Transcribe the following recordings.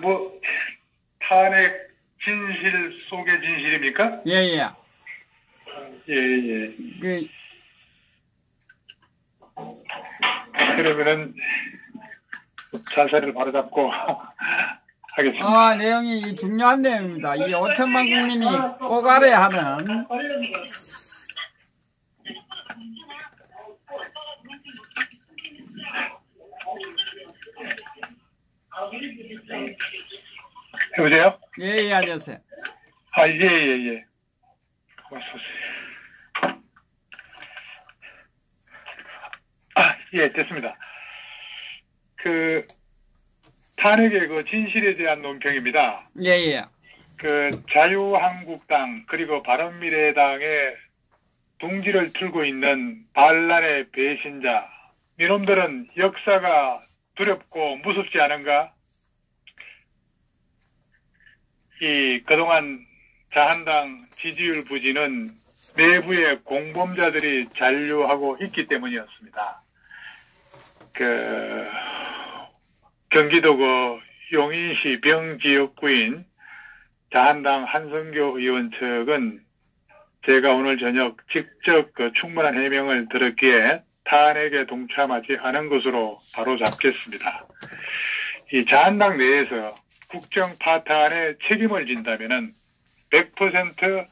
뭐 탄핵 진실 속의 진실입니까? 예예. 예예. 그러면은 자세를 바로잡고 하겠습니다. 내용이 중요한 내용입니다. 이 5천만 국민이 꼭 알아야 하는. 여보세요? 예, 안녕하세요. 예. 고맙습니다. 예, 됐습니다. 탄핵의 진실에 대한 논평입니다. 예. 자유한국당 그리고 바른미래당의 둥지를 틀고 있는 반란의 배신자, 이놈들은 역사가 두렵고 무섭지 않은가? 그동안 자한당 지지율 부진은 내부의 공범자들이 잔류하고 있기 때문이었습니다. 경기도 용인시 병지역구인 자한당 한성교 의원 측은 제가 오늘 저녁 직접 충분한 해명을 들었기에 탄핵에 동참하지 않은 것으로 바로 잡겠습니다. 이 자한당 내에서 국정 파탄에 책임을 진다면은 100%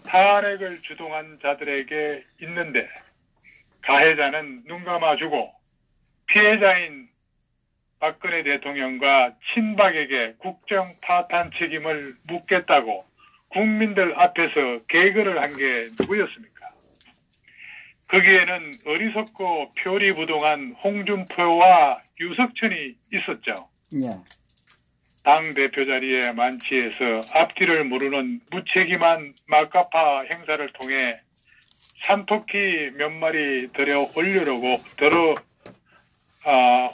탄핵을 주동한 자들에게 있는데 가해자는 눈 감아주고 피해자인 박근혜 대통령과 친박에게 국정 파탄 책임을 묻겠다고 국민들 앞에서 개그를 한 게 누구였습니까? 거기에는 어리석고 표리부동한 홍준표와 유석천이 있었죠. 예. 당대표 자리에 만취해서 앞뒤를 모르는 무책임한 막가파 행사를 통해 산토끼 몇 마리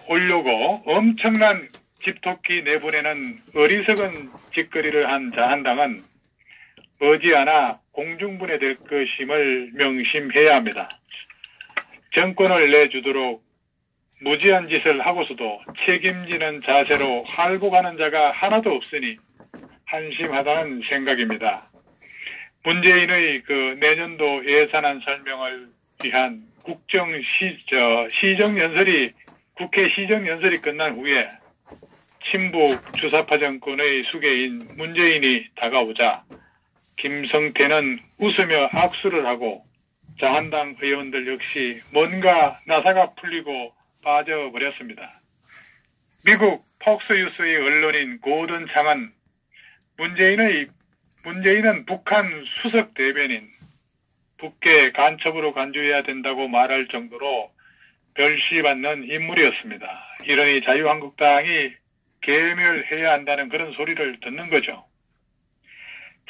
올려고 엄청난 집토끼 내보내는 어리석은 짓거리를 한 자한당은 머지않아 공중분해될 것임을 명심해야 합니다. 정권을 내주도록 무지한 짓을 하고서도 책임지는 자세로 할고 가는 자가 하나도 없으니 한심하다는 생각입니다. 문재인의 내년도 예산안 설명을 위한 국회 시정연설이 끝난 후에 친북 주사파 정권의 수괴인 문재인이 다가오자 김성태는 웃으며 악수를 하고 자한당 의원들 역시 뭔가 나사가 풀리고 빠져버렸습니다. 미국 폭스뉴스의 언론인 고든 창은 문재인은 북한 수석 대변인, 북계 간첩으로 간주해야 된다고 말할 정도로 별시받는 인물이었습니다. 이러니 자유한국당이 괴멸해야 한다는 그런 소리를 듣는 거죠.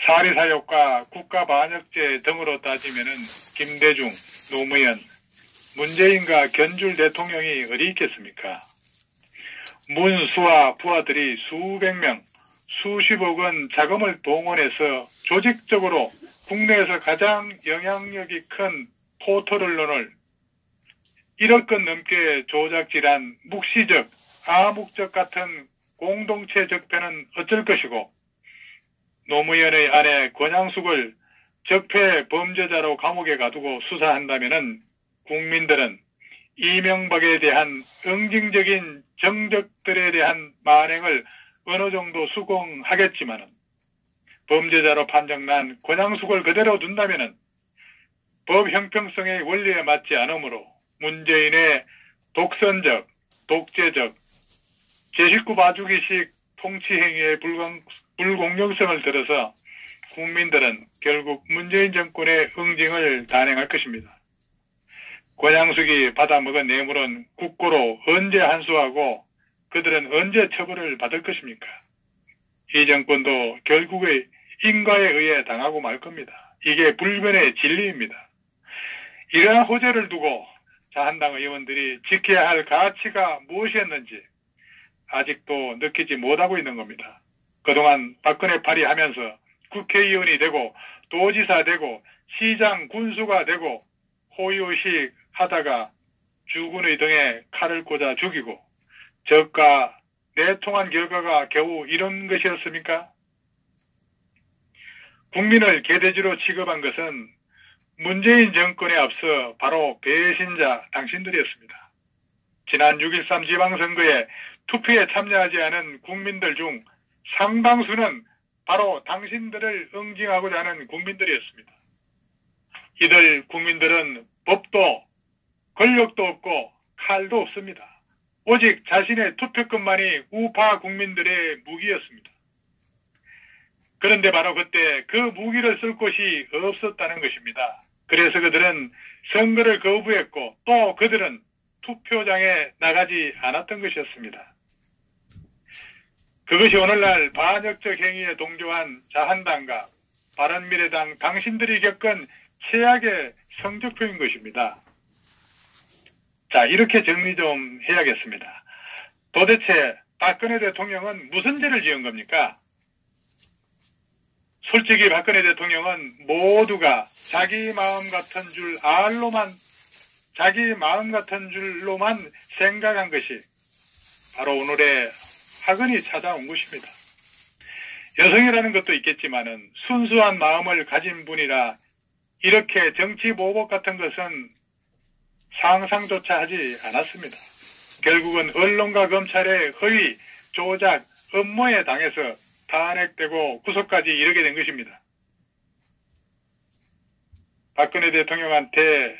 사리사욕과 국가반역죄 등으로 따지면은 김대중, 노무현, 문재인과 견줄 대통령이 어디 있겠습니까? 문수와 부하들이 수백 명, 수십억 원 자금을 동원해서 조직적으로 국내에서 가장 영향력이 큰 포털 언론을 1억 건 넘게 조작질한 묵시적, 암묵적 같은 공동체 적폐는 어쩔 것이고 노무현의 아내 권양숙을 적폐 범죄자로 감옥에 가두고 수사한다면은 국민들은 이명박에 대한 응징적인 정적들에 대한 만행을 어느 정도 수긍하겠지만은 범죄자로 판정난 권양숙을 그대로 둔다면은 법 형평성의 원리에 맞지 않으므로 문재인의 독선적, 독재적, 제19 봐주기식 통치 행위의 불공정성을 들어서 국민들은 결국 문재인 정권의 응징을 단행할 것입니다. 권양숙이 받아먹은 뇌물은 국고로 언제 환수하고 그들은 언제 처벌을 받을 것입니까? 이 정권도 결국에 인과에 의해 당하고 말 겁니다. 이게 불변의 진리입니다. 이러한 호재를 두고 자한당 의원들이 지켜야 할 가치가 무엇이었는지 아직도 느끼지 못하고 있는 겁니다. 그동안 박근혜 팔이 하면서 국회의원이 되고 도지사 되고 시장 군수가 되고 호의호식 하다가 주군의 등에 칼을 꽂아 죽이고 저가 내통한 결과가 겨우 이런 것이었습니까? 국민을 개돼지로 취급한 것은 문재인 정권에 앞서 바로 배신자 당신들이었습니다. 지난 6.13 지방선거에 투표에 참여하지 않은 국민들 중 상당수는 바로 당신들을 응징하고자 하는 국민들이었습니다. 이들 국민들은 법도 권력도 없고 칼도 없습니다. 오직 자신의 투표권만이 우파 국민들의 무기였습니다. 그런데 바로 그때 그 무기를 쓸 곳이 없었다는 것입니다. 그래서 그들은 선거를 거부했고 또 그들은 투표장에 나가지 않았던 것이었습니다. 그것이 오늘날 반역적 행위에 동조한 자한당과 바른미래당 당신들이 겪은 최악의 성적표인 것입니다. 자, 이렇게 정리 좀 해야겠습니다. 도대체 박근혜 대통령은 무슨 죄를 지은 겁니까? 솔직히 박근혜 대통령은 모두가 자기 마음 같은 줄로만 생각한 것이 바로 오늘의 화근이 찾아온 것입니다. 여성이라는 것도 있겠지만은 순수한 마음을 가진 분이라 이렇게 정치 보복 같은 것은 상상조차 하지 않았습니다. 결국은 언론과 검찰의 허위, 조작, 음모에 당해서 탄핵되고 구속까지 이르게 된 것입니다. 박근혜 대통령한테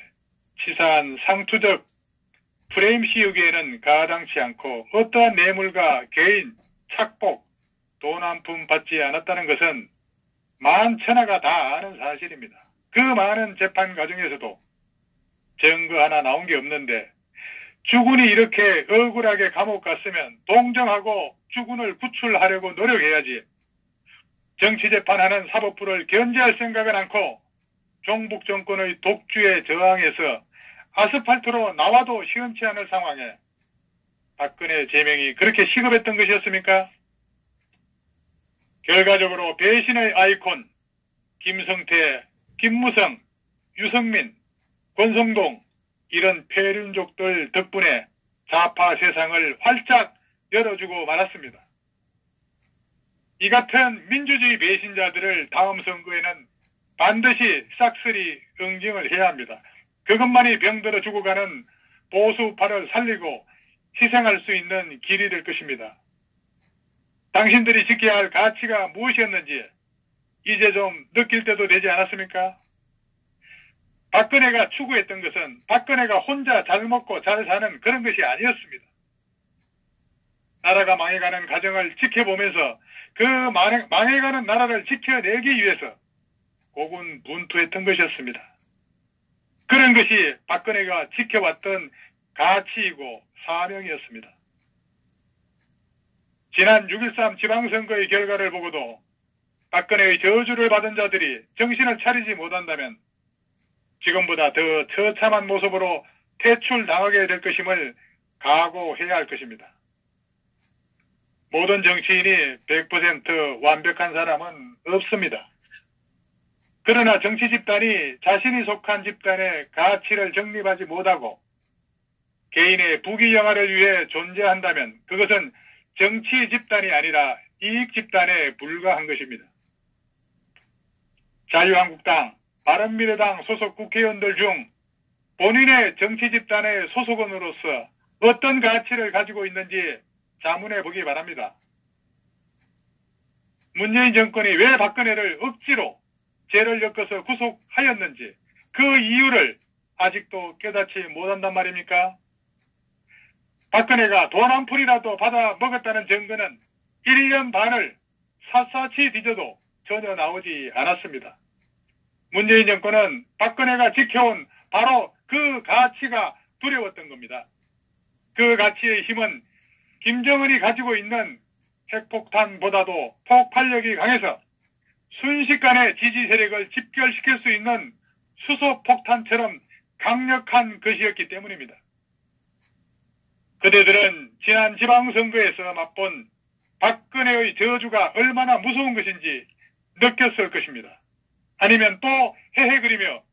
치사한 상투적 프레임 씌우기에는 가당치 않고 어떠한 뇌물과 개인, 착복, 돈 한 푼 받지 않았다는 것은 만천하가 다 아는 사실입니다. 그 많은 재판 과정에서도 증거 하나 나온 게 없는데 주군이 이렇게 억울하게 감옥 갔으면 동정하고 주군을 구출하려고 노력해야지. 정치재판하는 사법부를 견제할 생각은 않고 종북 정권의 독주에 저항해서 아스팔트로 나와도 시원치 않을 상황에 박근혜 제명이 그렇게 시급했던 것이었습니까? 결과적으로 배신의 아이콘 김성태, 김무성, 유성민, 권성동 이런 폐륜족들 덕분에 좌파 세상을 활짝 열어주고 말았습니다. 이 같은 민주주의 배신자들을 다음 선거에는 반드시 싹쓸이 응징을 해야 합니다. 그것만이 병들어 죽어가는 보수파를 살리고 희생할 수 있는 길이 될 것입니다. 당신들이 지켜야 할 가치가 무엇이었는지 이제 좀 느낄 때도 되지 않았습니까? 박근혜가 추구했던 것은 박근혜가 혼자 잘 먹고 잘 사는 그런 것이 아니었습니다. 나라가 망해가는 가정을 지켜보면서 그 망해가는 나라를 지켜내기 위해서 고군분투했던 것이었습니다. 그런 것이 박근혜가 지켜왔던 가치이고 사명이었습니다. 지난 6.13 지방선거의 결과를 보고도 박근혜의 저주를 받은 자들이 정신을 차리지 못한다면 지금보다 더 처참한 모습으로 퇴출당하게 될 것임을 각오해야 할 것입니다. 모든 정치인이 100% 완벽한 사람은 없습니다. 그러나 정치 집단이 자신이 속한 집단의 가치를 정립하지 못하고 개인의 부귀영화를 위해 존재한다면 그것은 정치 집단이 아니라 이익 집단에 불과한 것입니다. 자유한국당, 바른미래당 소속 국회의원들 중 본인의 정치 집단의 소속원으로서 어떤 가치를 가지고 있는지 자문해 보기 바랍니다. 문재인 정권이 왜 박근혜를 억지로 죄를 엮어서 구속하였는지 그 이유를 아직도 깨닫지 못한단 말입니까? 박근혜가 돈 한 푼이라도 받아 먹었다는 증거는 1년 반을 샅샅이 뒤져도 전혀 나오지 않았습니다. 문재인 정권은 박근혜가 지켜온 바로 그 가치가 두려웠던 겁니다. 그 가치의 힘은 김정은이 가지고 있는 핵폭탄보다도 폭발력이 강해서 순식간에 지지 세력을 집결시킬 수 있는 수소폭탄처럼 강력한 것이었기 때문입니다. 그대들은 지난 지방선거에서 맛본 박근혜의 저주가 얼마나 무서운 것인지 느꼈을 것입니다. 아니면 또 헤헤거리며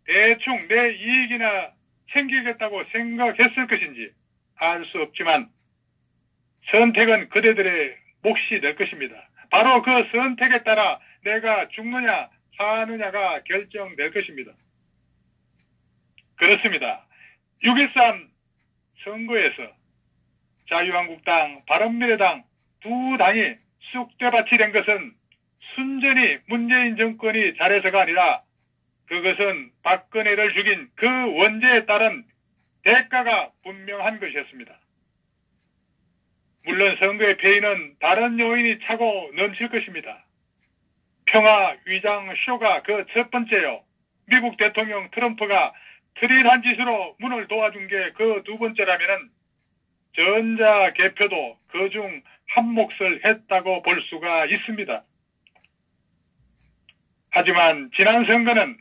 대충 내 이익이나 챙기겠다고 생각했을 것인지 알 수 없지만 선택은 그대들의 몫이 될 것입니다. 바로 그 선택에 따라 내가 죽느냐 사느냐가 결정될 것입니다. 그렇습니다. 6.13 선거에서 자유한국당, 바른미래당 두 당이 쑥대밭이 된 것은 순전히 문재인 정권이 잘해서가 아니라 그것은 박근혜를 죽인 그 원죄에 따른 대가가 분명한 것이었습니다. 물론 선거의 패인은 다른 요인이 차고 넘칠 것입니다. 평화 위장 쇼가 그 첫 번째요. 미국 대통령 트럼프가 트릿한 짓으로 문을 도와준 게 그 두 번째라면은 전자 개표도 그중 한 몫을 했다고 볼 수가 있습니다. 하지만 지난 선거는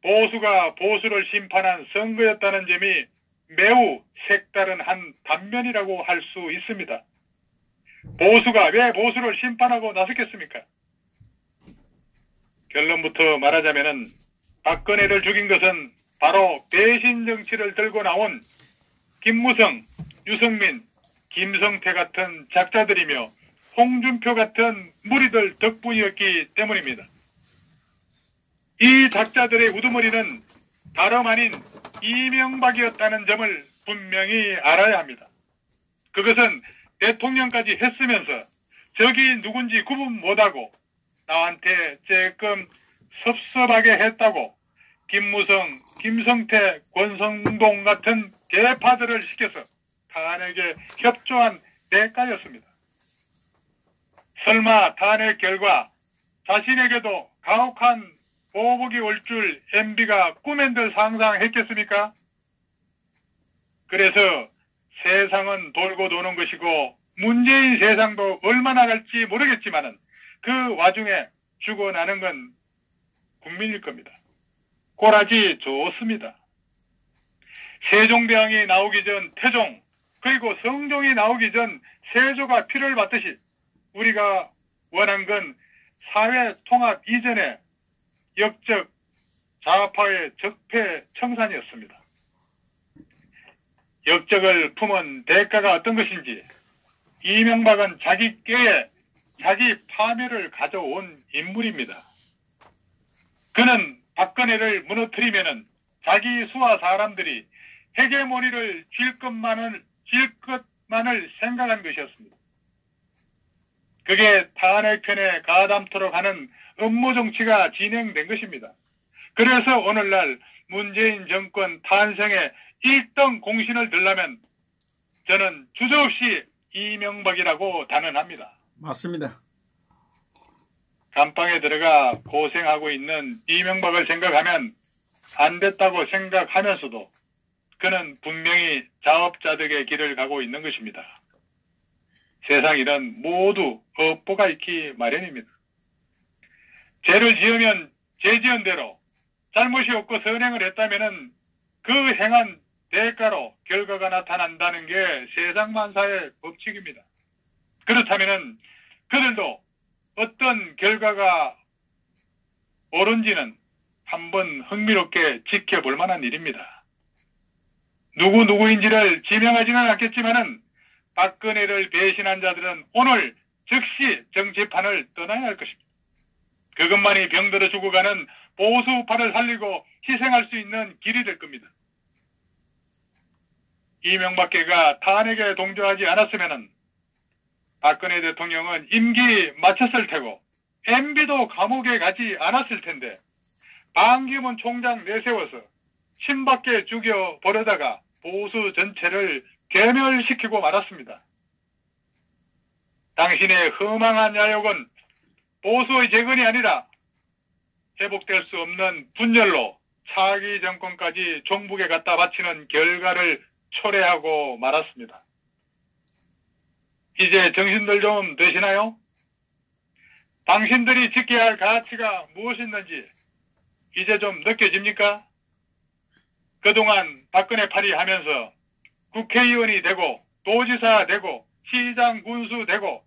보수가 보수를 심판한 선거였다는 점이 매우 색다른 한 단면이라고 할 수 있습니다. 보수가 왜 보수를 심판하고 나섰겠습니까? 결론부터 말하자면은 박근혜를 죽인 것은 바로 배신 정치를 들고 나온 김무성, 유승민, 김성태 같은 작자들이며 홍준표 같은 무리들 덕분이었기 때문입니다. 이 작자들의 우두머리는 다름 아닌 이명박이었다는 점을 분명히 알아야 합니다. 그것은 대통령까지 했으면서 적이 누군지 구분 못하고 나한테 조금 섭섭하게 했다고 김무성, 김성태, 권성동 같은 개파들을 시켜서 탄핵에 협조한 대가였습니다. 설마 탄핵 결과 자신에게도 가혹한 보복이 올 줄 MB가 꿈엔들 상상했겠습니까? 그래서 세상은 돌고 도는 것이고 문재인 세상도 얼마나 갈지 모르겠지만은 그 와중에 죽어나는 건 국민일 겁니다. 꼬라지 좋습니다. 세종대왕이 나오기 전 태종, 그리고 성종이 나오기 전 세조가 피를 받듯이 우리가 원한 건 사회 통합 이전에 역적 좌파의 적폐 청산이었습니다. 역적을 품은 대가가 어떤 것인지 이명박은 자기 꾀에 자기 파멸을 가져온 인물입니다. 그는 박근혜를 무너뜨리면은 자기 수하 사람들이 헤게모니를 쥘 것만을 생각한 것이었습니다. 그게 탄핵편에 가담토록 하는 음모 정치가 진행된 것입니다. 그래서 오늘날 문재인 정권 탄생에 1등 공신을 들려면 저는 주저없이 이명박이라고 단언합니다. 맞습니다. 감방에 들어가 고생하고 있는 이명박을 생각하면 안 됐다고 생각하면서도 그는 분명히 자업자득의 길을 가고 있는 것입니다. 세상 일은 모두 업보가 있기 마련입니다. 죄를 지으면 죄 지은 대로, 잘못이 없고 선행을 했다면은 그 행한 대가로 결과가 나타난다는 게 세상만사의 법칙입니다. 그렇다면은 그들도 어떤 결과가 옳은지는 한번 흥미롭게 지켜볼 만한 일입니다. 누구인지를 지명하지는 않겠지만은 박근혜를 배신한 자들은 오늘 즉시 정치판을 떠나야 할 것입니다. 그것만이 병들어 죽어가는 보수파를 살리고 희생할 수 있는 길이 될 겁니다. 이명박계가 탄핵에 동조하지 않았으면은 박근혜 대통령은 임기 마쳤을 테고 MB도 감옥에 가지 않았을 텐데 반기문 총장 내세워서 신밖에 죽여버려다가 보수 전체를 괴멸시키고 말았습니다. 당신의 허망한 야욕은 보수의 재건이 아니라 회복될 수 없는 분열로 차기 정권까지 종북에 갖다 바치는 결과를 초래하고 말았습니다. 이제 정신들 좀 되시나요? 당신들이 지켜야 할 가치가 무엇이었는지 이제 좀 느껴집니까? 그동안 박근혜 팔이 하면서 국회의원이 되고 도지사 되고 시장 군수 되고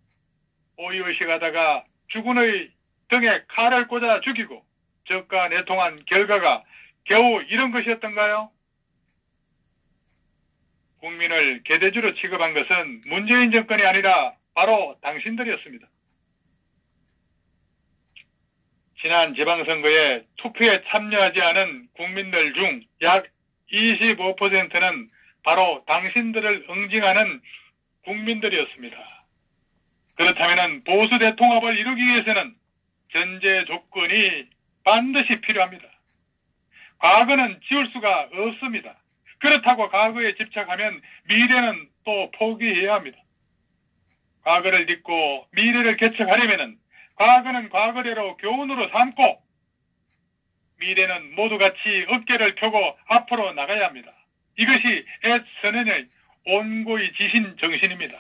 오이오식 하다가 주군의 등에 칼을 꽂아 죽이고 적과 내통한 결과가 겨우 이런 것이었던가요? 국민을 개돼지로 취급한 것은 문재인 정권이 아니라 바로 당신들이었습니다. 지난 지방선거에 투표에 참여하지 않은 국민들 중 약 25%는 바로 당신들을 응징하는 국민들이었습니다. 그렇다면 보수 대통합을 이루기 위해서는 전제 조건이 반드시 필요합니다. 과거는 지울 수가 없습니다. 그렇다고 과거에 집착하면 미래는 또 포기해야 합니다. 과거를 딛고 미래를 개척하려면 과거는 과거대로 교훈으로 삼고 미래는 모두 같이 어깨를 펴고 앞으로 나가야 합니다. 이것이 애선언의 온고의 지신 정신입니다.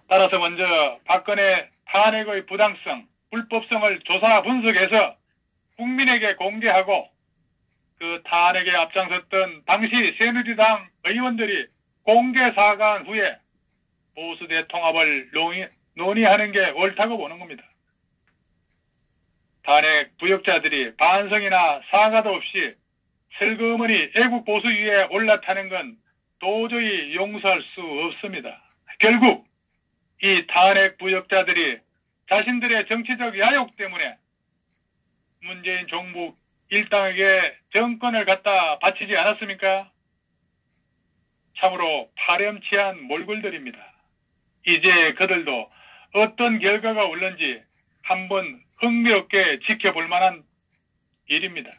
따라서 먼저 박근혜 탄핵의 부당성, 불법성을 조사 분석해서 국민에게 공개하고 그 탄핵에 앞장섰던 당시 새누리당 의원들이 공개 사과한 후에 보수 대통합을 논의하는 게 옳다고 보는 겁니다. 탄핵 부역자들이 반성이나 사과도 없이 슬그머니 애국 보수 위에 올라타는 건 도저히 용서할 수 없습니다. 결국 이 탄핵 부역자들이 자신들의 정치적 야욕 때문에 문재인 정부 일당에게 정권을 갖다 바치지 않았습니까? 참으로 파렴치한 몰골들입니다. 이제 그들도 어떤 결과가 올는지 한번 흥미롭게 지켜볼 만한 일입니다.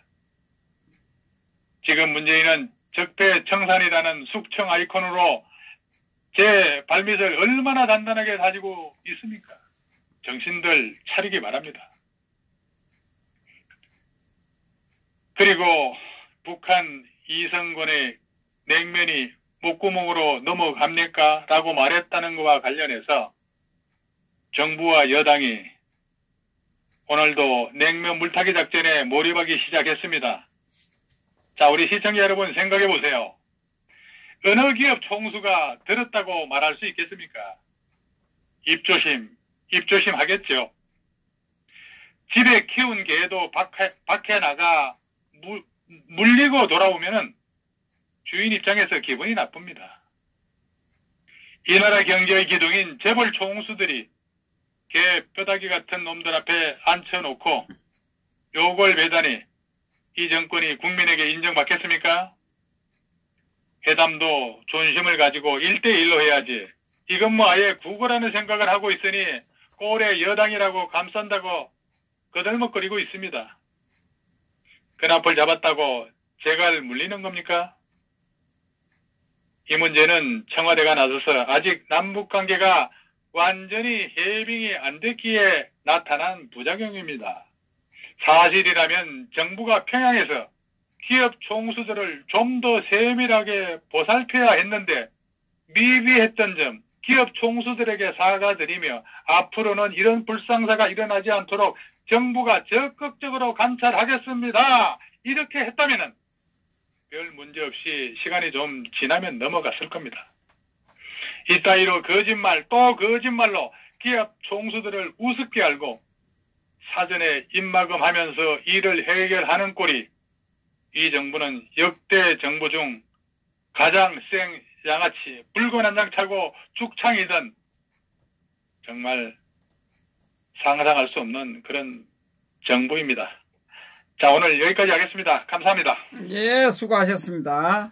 지금 문재인은 적폐청산이라는 숙청 아이콘으로 제 발밑을 얼마나 단단하게 다지고 있습니까? 정신들 차리기 바랍니다. 그리고 북한 이성권의 냉면이 목구멍으로 넘어갑니까? 라고 말했다는 것과 관련해서 정부와 여당이 오늘도 냉면 물타기 작전에 몰입하기 시작했습니다. 자, 우리 시청자 여러분 생각해 보세요. 어느 기업 총수가 들었다고 말할 수 있겠습니까? 입조심 하겠죠. 집에 키운 개도 밖에 나가 물리고 돌아오면은 주인 입장에서 기분이 나쁩니다. 이 나라 경제의 기둥인 재벌 총수들이 개 뼈다귀 같은 놈들 앞에 앉혀놓고 요걸 배다니 이 정권이 국민에게 인정받겠습니까? 회담도 존심을 가지고 1대1로 해야지. 이건 뭐 아예 구걸하는 생각을 하고 있으니 꼴에 여당이라고 감싼다고 거들먹거리고 있습니다. 그나풀 잡았다고 제갈 물리는 겁니까? 이 문제는 청와대가 나서서 아직 남북관계가 완전히 해빙이 안 됐기에 나타난 부작용입니다. 사실이라면 정부가 평양에서 기업 총수들을 좀 더 세밀하게 보살펴야 했는데 미비했던 점 기업 총수들에게 사과드리며 앞으로는 이런 불상사가 일어나지 않도록 정부가 적극적으로 감찰하겠습니다. 이렇게 했다면은 별 문제 없이 시간이 좀 지나면 넘어갔을 겁니다. 이따위로 거짓말 또 거짓말로 기업 총수들을 우습게 알고 사전에 입막음하면서 일을 해결하는 꼴이 이 정부는 역대 정부 중 가장 양아치 붉은 한 장 차고 죽창이던 정말 상상할 수 없는 그런 정부입니다. 자, 오늘 여기까지 하겠습니다. 감사합니다. 예, 수고하셨습니다.